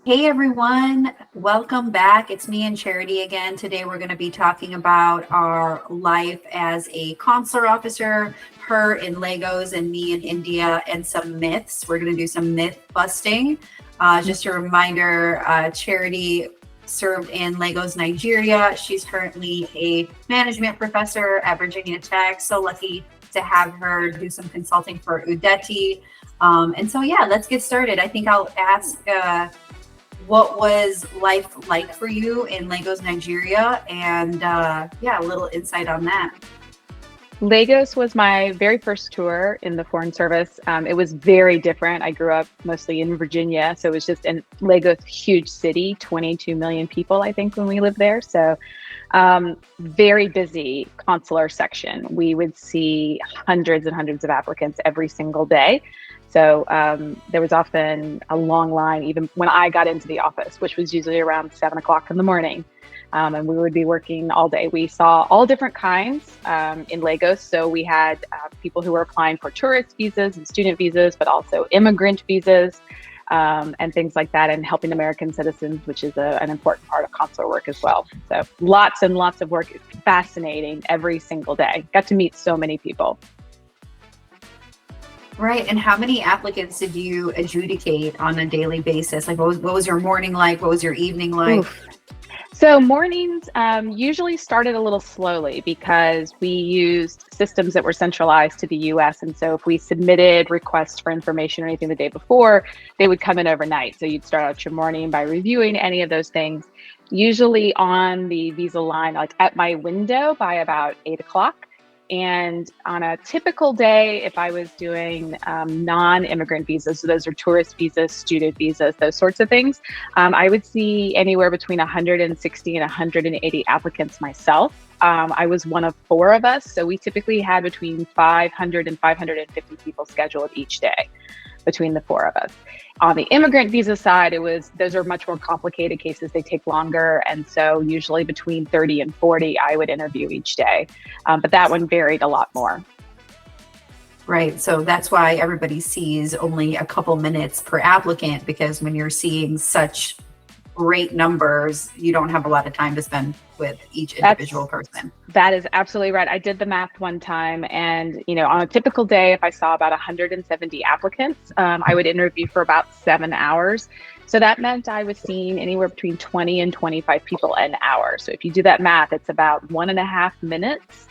Hey everyone, welcome back. It's me and Charity again. Today we're going to be talking about our life as a consular officer, her in Lagos and me in India, and some myths. We're going to do some myth busting. Just a reminder, Charity served in Lagos, Nigeria. She's currently a management professor at Virginia Tech. So lucky to have her do some consulting for Udeti. Let's get started. I think I'll ask what was life like for you in Lagos, Nigeria? And a little insight on that. Lagos was my very first tour in the Foreign Service. It was very different. I grew up mostly in Virginia, so it was just in Lagos, huge city, 22 million people, I think, when we lived there. So very busy consular section. We would see hundreds and hundreds of applicants every single day. So there was often a long line, even when I got into the office, which was usually around 7 o'clock in the morning. And we would be working all day. We saw all different kinds in Lagos. So we had people who were applying for tourist visas and student visas, but also immigrant visas and things like that, and helping American citizens, which is an important part of consular work as well. So lots and lots of work. It's fascinating every single day. Got to meet so many people. Right. And how many applicants did you adjudicate on a daily basis? Like what was your morning like? What was your evening like? Oof. So mornings usually started a little slowly because we used systems that were centralized to the US. And so if we submitted requests for information or anything the day before, they would come in overnight. So you'd start out your morning by reviewing any of those things, usually on the visa line, like at my window by about 8 o'clock. And on a typical day, if I was doing non-immigrant visas, so those are tourist visas, student visas, those sorts of things, I would see anywhere between 160 and 180 applicants myself. I was one of 4 of us, so we typically had between 500 and 550 people scheduled each day between the 4 of us. On the immigrant visa side, those are much more complicated cases. They take longer. And so usually between 30 and 40, I would interview each day. But that one varied a lot more. Right. So that's why everybody sees only a couple minutes per applicant, because when you're seeing such great numbers, you don't have a lot of time to spend with each individual person. That is absolutely right. I did the math one time, and on a typical day, if I saw about 170 applicants, I would interview for about 7 hours. So that meant I was seeing anywhere between 20 and 25 people an hour. So if you do that math, it's about 1.5 minutes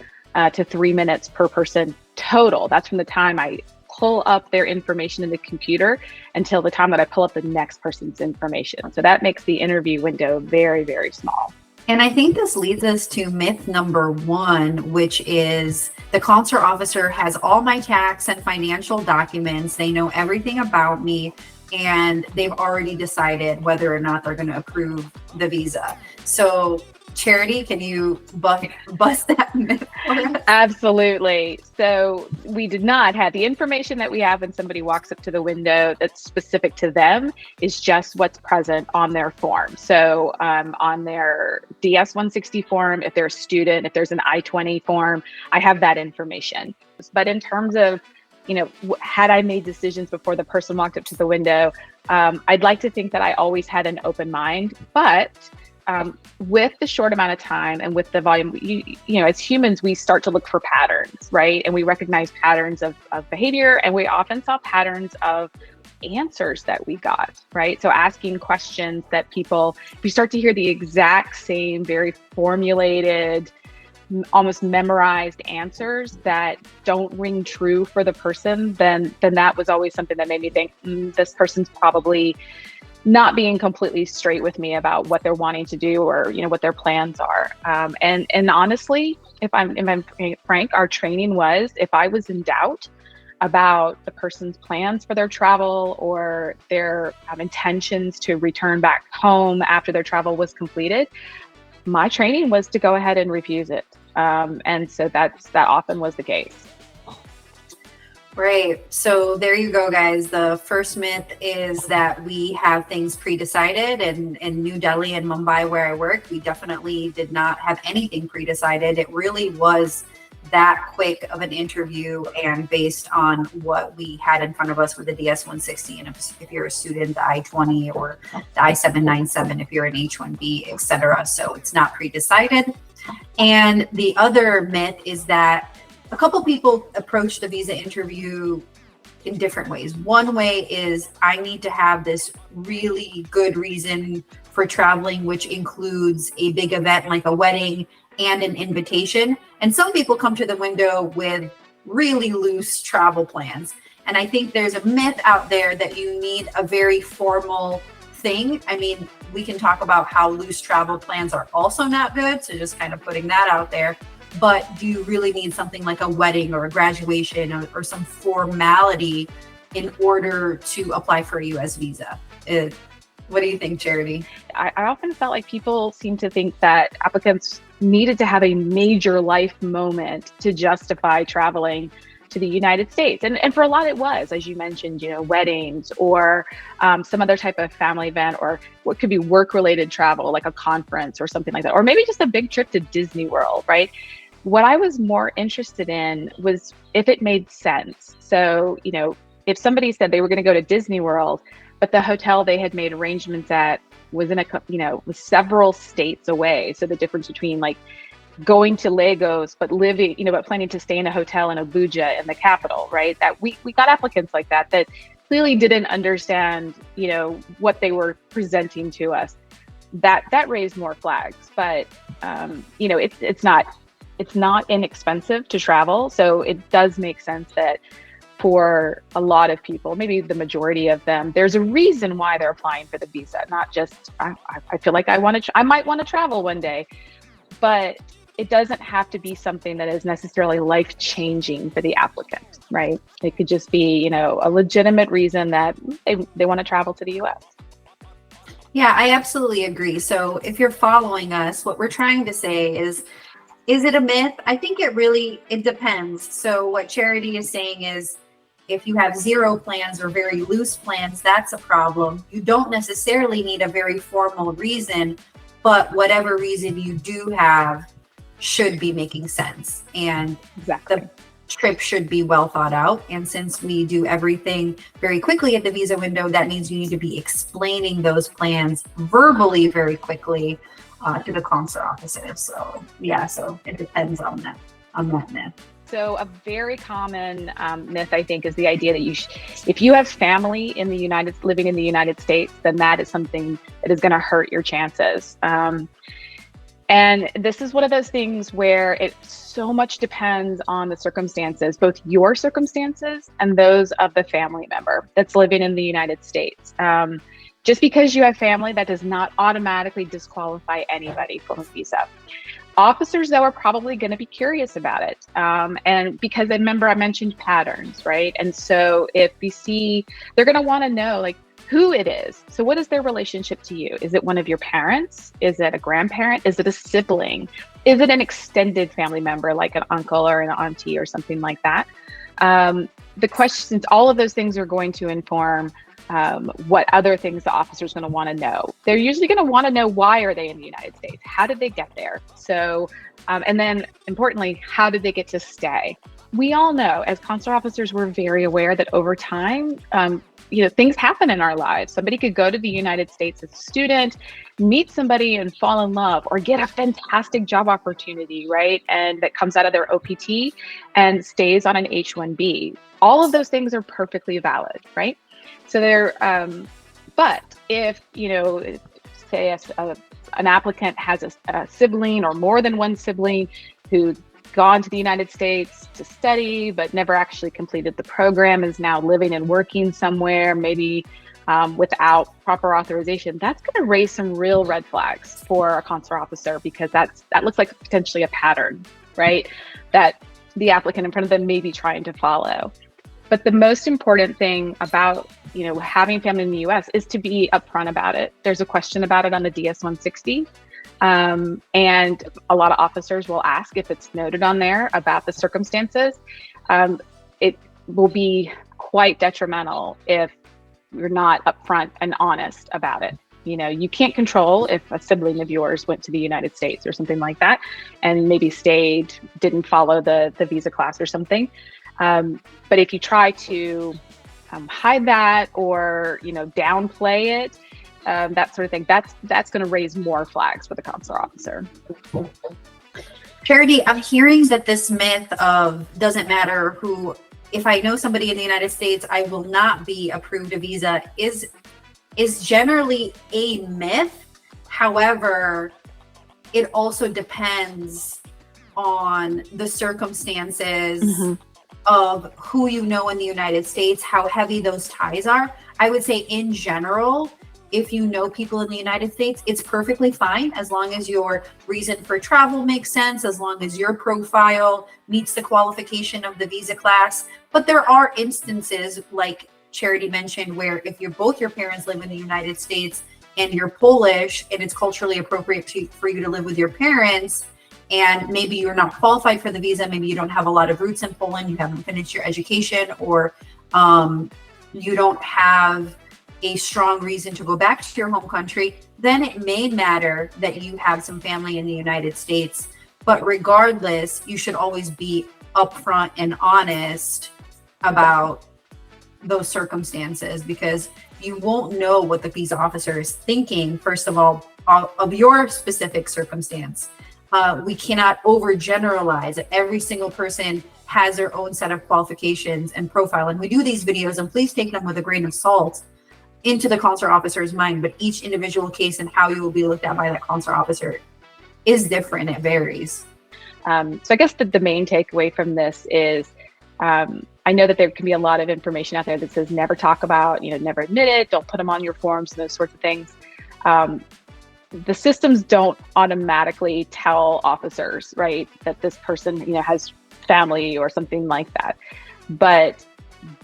to 3 minutes per person total. That's from the time I pull up their information in the computer until the time that I pull up the next person's information. So that makes the interview window very, very small. And I think this leads us to myth number 1, which is the consular officer has all my tax and financial documents. They know everything about me, and they've already decided whether or not they're going to approve the visa. So Charity, can you bust that myth for us? Absolutely. So we did not have the information that we have when somebody walks up to the window that's specific to them is just what's present on their form. So on their DS-160 form, if they're a student, if there's an I-20 form, I have that information. But in terms of, had I made decisions before the person walked up to the window, I'd like to think that I always had an open mind, but with the short amount of time and with the volume, as humans, we start to look for patterns, right? And we recognize patterns of behavior, and we often saw patterns of answers that we got, right? So asking questions that if you start to hear the exact same, very formulated, almost memorized answers that don't ring true for the person, then that was always something that made me think, this person's probably not being completely straight with me about what they're wanting to do or what their plans are. And honestly, if I'm frank, our training was, if I was in doubt about the person's plans for their travel or their intentions to return back home after their travel was completed, my training was to go ahead and refuse it. And so that often was the case. Right. So there you go, guys. The first myth is that we have things pre-decided. And in New Delhi and Mumbai, where I work, we definitely did not have anything pre-decided. It really was that quick of an interview and based on what we had in front of us with the DS-160, and if you're a student, the I-20 or the I-797, if you're an H-1B, etc. So it's not pre-decided. And the other myth is that a couple people approach the visa interview in different ways. One way is I need to have this really good reason for traveling, which includes a big event like a wedding and an invitation. And some people come to the window with really loose travel plans. And I think there's a myth out there that you need a very formal thing. I mean, we can talk about how loose travel plans are also not good. So just kind of putting that out there. But do you really need something like a wedding or a graduation or some formality in order to apply for a U.S. visa? What do you think, Charity? I often felt like people seem to think that applicants needed to have a major life moment to justify traveling to the United States. And for a lot it was, as you mentioned, weddings or some other type of family event, or what could be work-related travel, like a conference or something like that, or maybe just a big trip to Disney World, right? What I was more interested in was if it made sense. So, if somebody said they were going to go to Disney World, but the hotel they had made arrangements at was was several states away. So the difference between like going to Lagos, but living, but planning to stay in a hotel in Abuja in the capital, right? That we got applicants like that clearly didn't understand, what they were presenting to us. That raised more flags, but it's not inexpensive to travel. So it does make sense that for a lot of people, maybe the majority of them, there's a reason why they're applying for the visa, not just, I feel like I might want to travel one day, but it doesn't have to be something that is necessarily life-changing for the applicant, right? It could just be, a legitimate reason that they want to travel to the US. Yeah, I absolutely agree. So if you're following us, what we're trying to say is it a myth? I think it depends. So what Charity is saying is, if you have zero plans or very loose plans, that's a problem. You don't necessarily need a very formal reason, but whatever reason you do have should be making sense. And exactly. The trip should be well thought out. And since we do everything very quickly at the visa window, that means you need to be explaining those plans verbally very quickly to the consular officer. So it depends on that myth. So a very common myth, I think, is the idea that if you have family living in the United States, then that is something that is going to hurt your chances. And this is one of those things where it so much depends on the circumstances, both your circumstances and those of the family member that's living in the United States. Just because you have family, that does not automatically disqualify anybody from a visa. Officers, though, are probably going to be curious about it. And because remember, I mentioned patterns, right? And so if you see, they're going to want to know like who it is. So what is their relationship to you? Is it one of your parents? Is it a grandparent? Is it a sibling? Is it an extended family member like an uncle or an auntie or something like that? The questions, all of those things are going to inform what other things the officer is going to want to know. They're usually going to want to know, why are they in the United States? How did they get there? So, and then importantly, how did they get to stay? We all know as consular officers, we're very aware that over time, things happen in our lives. Somebody could go to the United States as a student, meet somebody and fall in love, or get a fantastic job opportunity, right? And that comes out of their OPT and stays on an H-1B. All of those things are perfectly valid, right? So but if, say an applicant has a sibling or more than one sibling who's gone to the United States to study, but never actually completed the program, is now living and working somewhere, maybe without proper authorization, that's going to raise some real red flags for a consular officer, because that looks like potentially a pattern, right? That the applicant in front of them may be trying to follow. But the most important thing about, having family in the US is to be upfront about it. There's a question about it on the DS-160. And a lot of officers will ask if it's noted on there about the circumstances. It will be quite detrimental if you're not upfront and honest about it. you can't control if a sibling of yours went to the United States or something like that, and maybe didn't follow the visa class or something. But if you try to hide that or, downplay it, that sort of thing, that's going to raise more flags for the consular officer. Charity, I'm hearing that this myth of doesn't matter who, if I know somebody in the United States, I will not be approved a visa is generally a myth. However, it also depends on the circumstances of who you know in the United States, how heavy those ties are. I would say in general, if you know people in the United States, it's perfectly fine as long as your reason for travel makes sense, as long as your profile meets the qualification of the visa class. But there are instances, like Charity mentioned, where if both your parents live in the United States and you're Polish and it's culturally appropriate for you to live with your parents, and maybe you're not qualified for the visa, maybe you don't have a lot of roots in Poland, you haven't finished your education, or you don't have a strong reason to go back to your home country, then it may matter that you have some family in the United States. But regardless, you should always be upfront and honest about those circumstances, because you won't know what the visa officer is thinking, first of all, of your specific circumstance. We cannot overgeneralize. Every single person has their own set of qualifications and profile. And we do these videos, and please take them with a grain of salt into the consular officer's mind, but each individual case and how you will be looked at by that consular officer is different. It varies. So I guess the main takeaway from this is, I know that there can be a lot of information out there that says never talk about, never admit it, don't put them on your forms, and those sorts of things. The systems don't automatically tell officers, right, that this person, has family or something like that. But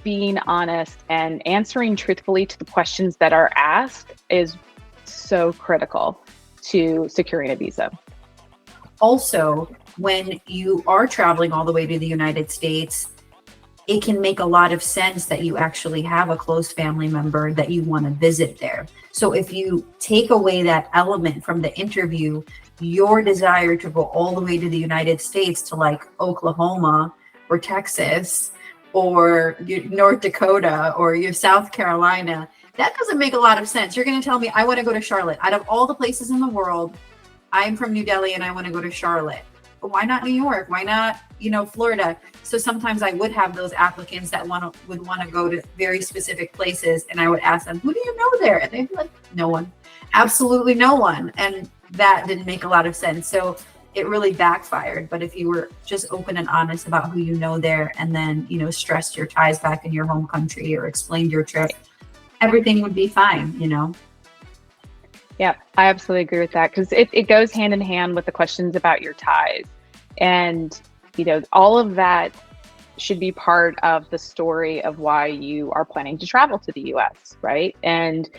being honest and answering truthfully to the questions that are asked is so critical to securing a visa. Also, when you are traveling all the way to the United States, it can make a lot of sense that you actually have a close family member that you want to visit there. So if you take away that element from the interview, your desire to go all the way to the United States, to like Oklahoma or Texas or North Dakota or your South Carolina, that doesn't make a lot of sense. You're going to tell me, I want to go to Charlotte. Out of all the places in the world, I'm from New Delhi and I want to go to Charlotte. But why not New York? Why not, Florida? So sometimes I would have those applicants that would want to go to very specific places, and I would ask them, who do you know there? And they'd be like, no one, absolutely no one. And that didn't make a lot of sense. So it really backfired. But if you were just open and honest about who you know there, and then, stressed your ties back in your home country or explained your trip, everything would be fine, Yeah, I absolutely agree with that, because it goes hand in hand with the questions about your ties. And, all of that should be part of the story of why you are planning to travel to the US, right? And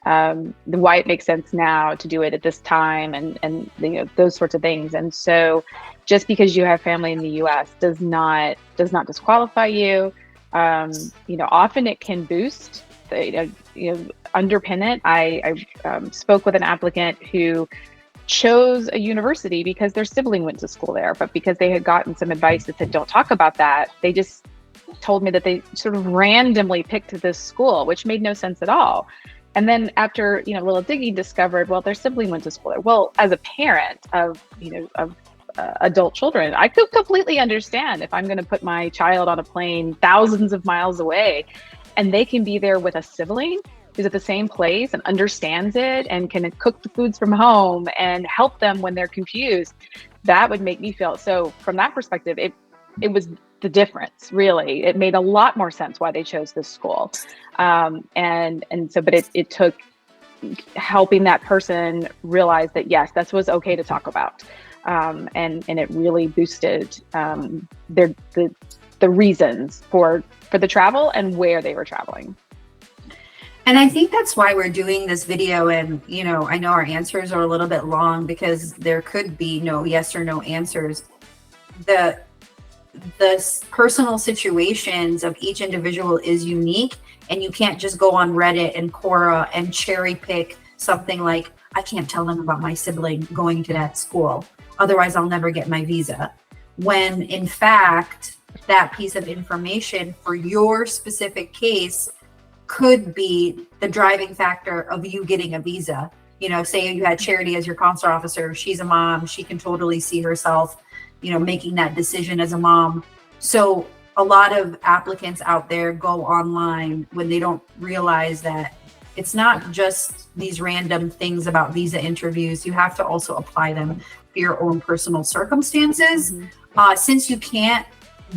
why it makes sense now to do it at this time, and those sorts of things. And so just because you have family in the US does not disqualify you. Often it can boost, underpin it. I spoke with an applicant who chose a university because their sibling went to school there, but because they had gotten some advice that said, don't talk about that, they just told me that they sort of randomly picked this school, which made no sense at all. And then after, a little digging, discovered, well, their sibling went to school there. Well, as a parent of adult children, I could completely understand if I'm going to put my child on a plane thousands of miles away, and they can be there with a sibling who's at the same place and understands it and can cook the foods from home and help them when they're confused. That would make me feel, so from that perspective, it was the difference, really. It made a lot more sense why they chose this school. But it took helping that person realize that, yes, that was okay to talk about. And it really boosted the reasons for the travel and where they were traveling. And I think that's why we're doing this video. And, I know our answers are a little bit long because there could be no yes or no answers. The personal situations of each individual is unique, and you can't just go on Reddit and Quora and cherry pick something like, I can't tell them about my sibling going to that school, otherwise I'll never get my visa. When in fact, that piece of information for your specific case could be the driving factor of you getting a visa. You know, say you had Charity as your consular officer, she's a mom, she can totally see herself, you know, making that decision as a mom. So a lot of applicants out there go online when they don't realize that it's not just these random things about visa interviews. You have to also apply them to your own personal circumstances. Since you can't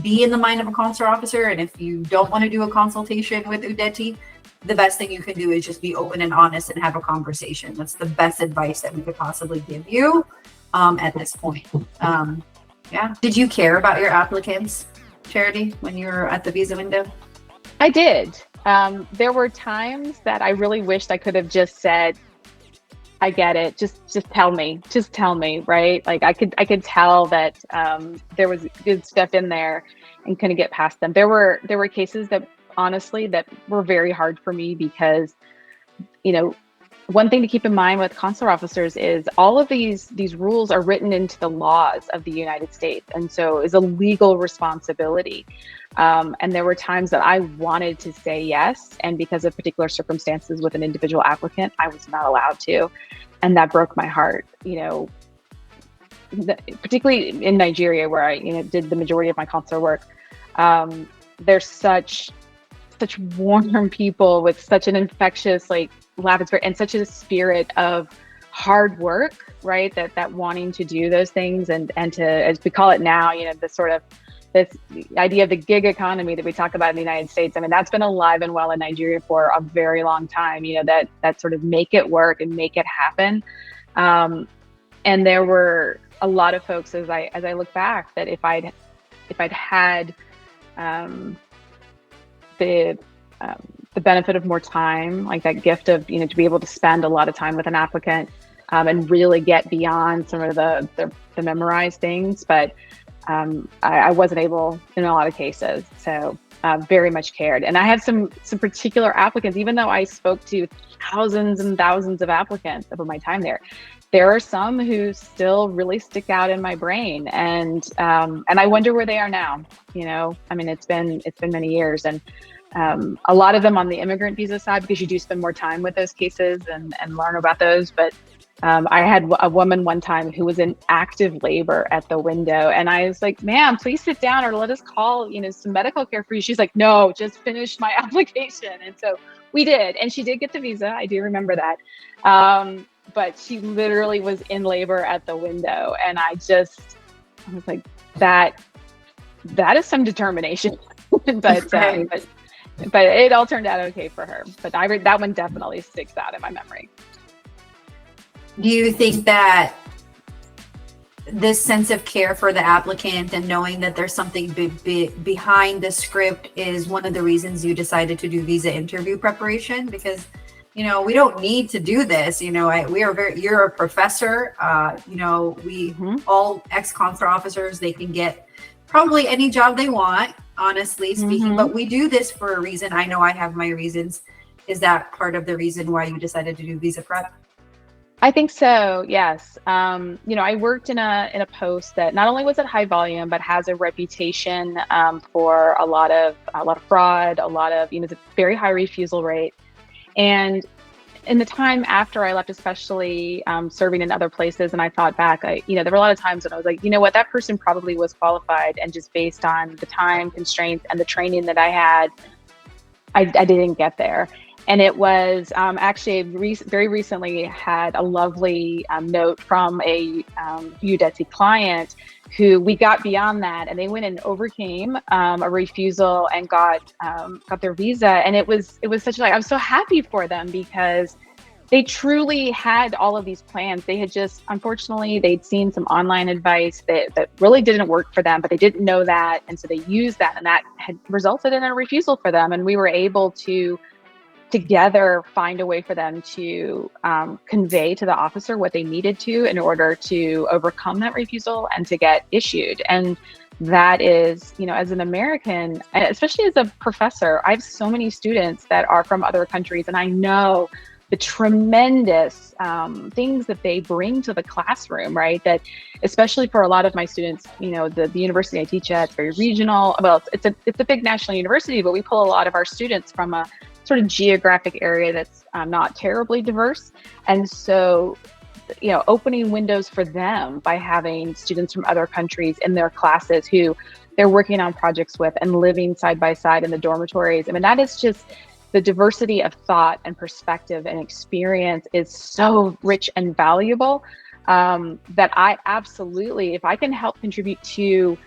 be in the mind of a consular officer, and if you don't want to do a consultation with Udeti, the best thing you can do is just be open and honest and have a conversation. That's the best advice that we could possibly give you at this point. Yeah. Did you care about your applicants, Charity, when you were at the visa window? I did. There were times that I really wished I could have just said, I get it. Just tell me. Just tell me, right? Like I could tell that there was good stuff in there and couldn't get past them. There were cases that honestly that were very hard for me because, you know, one thing to keep in mind with consular officers is all of these rules are written into the laws of the United States, and so is a legal responsibility. And there were times that I wanted to say yes, and because of particular circumstances with an individual applicant, I was not allowed to, and that broke my heart. You know, particularly in Nigeria, where I did the majority of my consular work. There's such warm people with such an infectious laugh spirit and such a spirit of hard work, right? That wanting to do those things and to, as we call it now, the sort of this idea of the gig economy that we talk about in the United States. I mean, that's been alive and well in Nigeria for a very long time, that sort of make it work and make it happen. And there were a lot of folks as I look back that if I'd had the benefit of more time, like that gift of, to be able to spend a lot of time with an applicant and really get beyond some of the memorized things. But I wasn't able in a lot of cases. So very much cared. And I had some particular applicants, even though I spoke to thousands and thousands of applicants over my time there. There are some who still really stick out in my brain, and I wonder where they are now. I mean, it's been many years, and a lot of them on the immigrant visa side, because you do spend more time with those cases and learn about those. But I had a woman one time who was in active labor at the window, and I was like, "Ma'am, please sit down, or let us call some medical care for you." She's like, "No, just finish my application." And so we did, and she did get the visa. I do remember that. But she literally was in labor at the window. And I was like, that is some determination. but it all turned out okay for her. But that one definitely sticks out in my memory. Do you think that this sense of care for the applicant and knowing that there's something behind the script is one of the reasons you decided to do visa interview preparation? Because we don't need to do this. You're a professor. We all ex-consular officers, they can get probably any job they want, honestly speaking, but we do this for a reason. I know I have my reasons. Is that part of the reason why you decided to do visa prep? I think so. Yes. I worked in a post that not only was it high volume, but has a reputation for a lot of fraud, a lot of, the very high refusal rate. And in the time after I left, especially serving in other places, and I thought back, there were a lot of times when I was like, that person probably was qualified, and just based on the time constraints and the training that I had, I didn't get there. And it was actually very recently had a lovely note from a Udeti client who we got beyond that, and they went and overcame a refusal and got their visa. And it was such I was so happy for them, because they truly had all of these plans. They had just, unfortunately, they'd seen some online advice that really didn't work for them, but they didn't know that. And so they used that, and that had resulted in a refusal for them. And we were able to together find a way for them to convey to the officer what they needed to in order to overcome that refusal and to get issued. And that is, as an American, and especially as a professor, I have so many students that are from other countries, and I know the tremendous things that they bring to the classroom, right? That especially for a lot of my students, you know, the university I teach at, it's very regional. Well, it's a big national university, but we pull a lot of our students from a sort of geographic area that's not terribly diverse. And so, you know, opening windows for them by having students from other countries in their classes who they're working on projects with and living side by side in the dormitories. I mean, that is just, the diversity of thought and perspective and experience is so rich and valuable that I absolutely, if I can help contribute to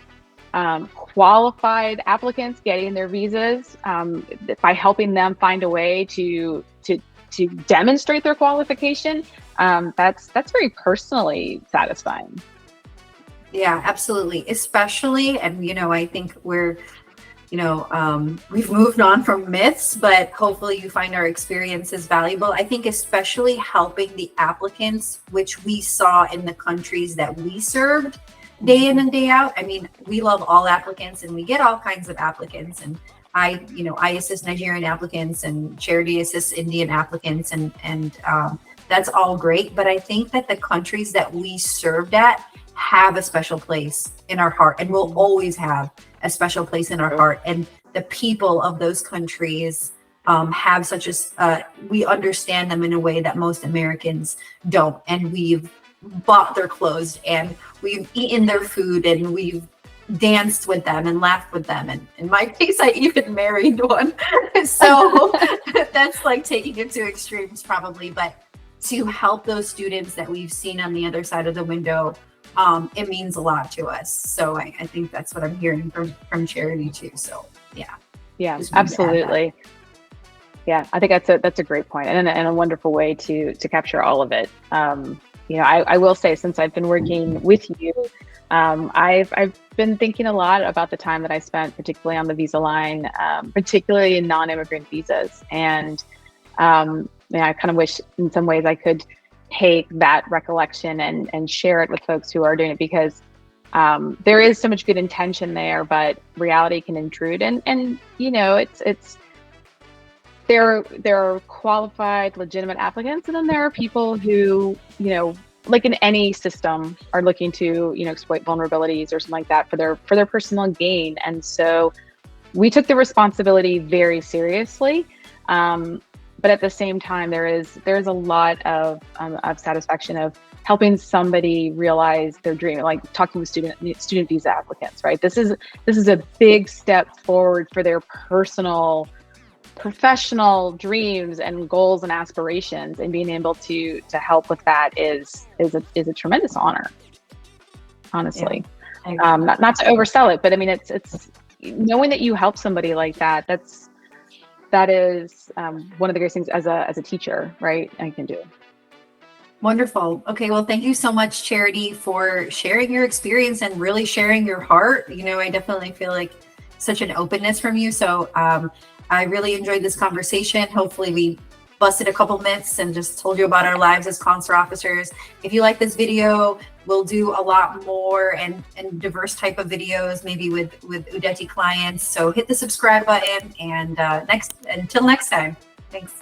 qualified applicants getting their visas by helping them find a way to demonstrate their qualification, that's very personally satisfying. Yeah, absolutely. Especially, and you know, I think we're, you know, we've moved on from myths, but hopefully you find our experiences valuable. I think especially helping the applicants, which we saw in the countries that we served day in and day out. I mean, we love all applicants and we get all kinds of applicants. And I assist Nigerian applicants and Charity assists Indian applicants, and that's all great. But I think that the countries that we served at have a special place in our heart and will always have a special place in our heart. And the people of those countries have such a, we understand them in a way that most Americans don't. And we've bought their clothes and we've eaten their food and we've danced with them and laughed with them. And in my case, I even married one. So that's like taking it to extremes probably, but to help those students that we've seen on the other side of the window, it means a lot to us. So I think that's what I'm hearing from Charity too. So yeah, absolutely. Yeah, I think that's a great point and a wonderful way to capture all of it. You know, I will say, since I've been working with you, I've been thinking a lot about the time that I spent, particularly on the visa line, particularly in non-immigrant visas, and I kind of wish in some ways I could take that recollection and share it with folks who are doing it, because there is so much good intention there, but reality can intrude. And you know, there are qualified, legitimate applicants, and then there are people who, you know, like in any system, are looking to, you know, exploit vulnerabilities or something like that for their personal gain. And so we took the responsibility very seriously. But at the same time, there's a lot of satisfaction of helping somebody realize their dream, like talking with student visa applicants, right? This is a big step forward for their personal, professional dreams and goals and aspirations, and being able to help with that is a tremendous honor, honestly. Yeah. Not to oversell it, but I mean, it's knowing that you help somebody like that. That is one of the greatest things as a teacher, right? I can do. Wonderful. Okay, well, thank you so much, Charity, for sharing your experience and really sharing your heart. You know, I definitely feel like such an openness from you. So I really enjoyed this conversation. Hopefully we busted a couple myths and just told you about our lives as consular officers. If you like this video, we'll do a lot more and diverse type of videos, maybe with Udeti clients. So hit the subscribe button, and until next time. Thanks.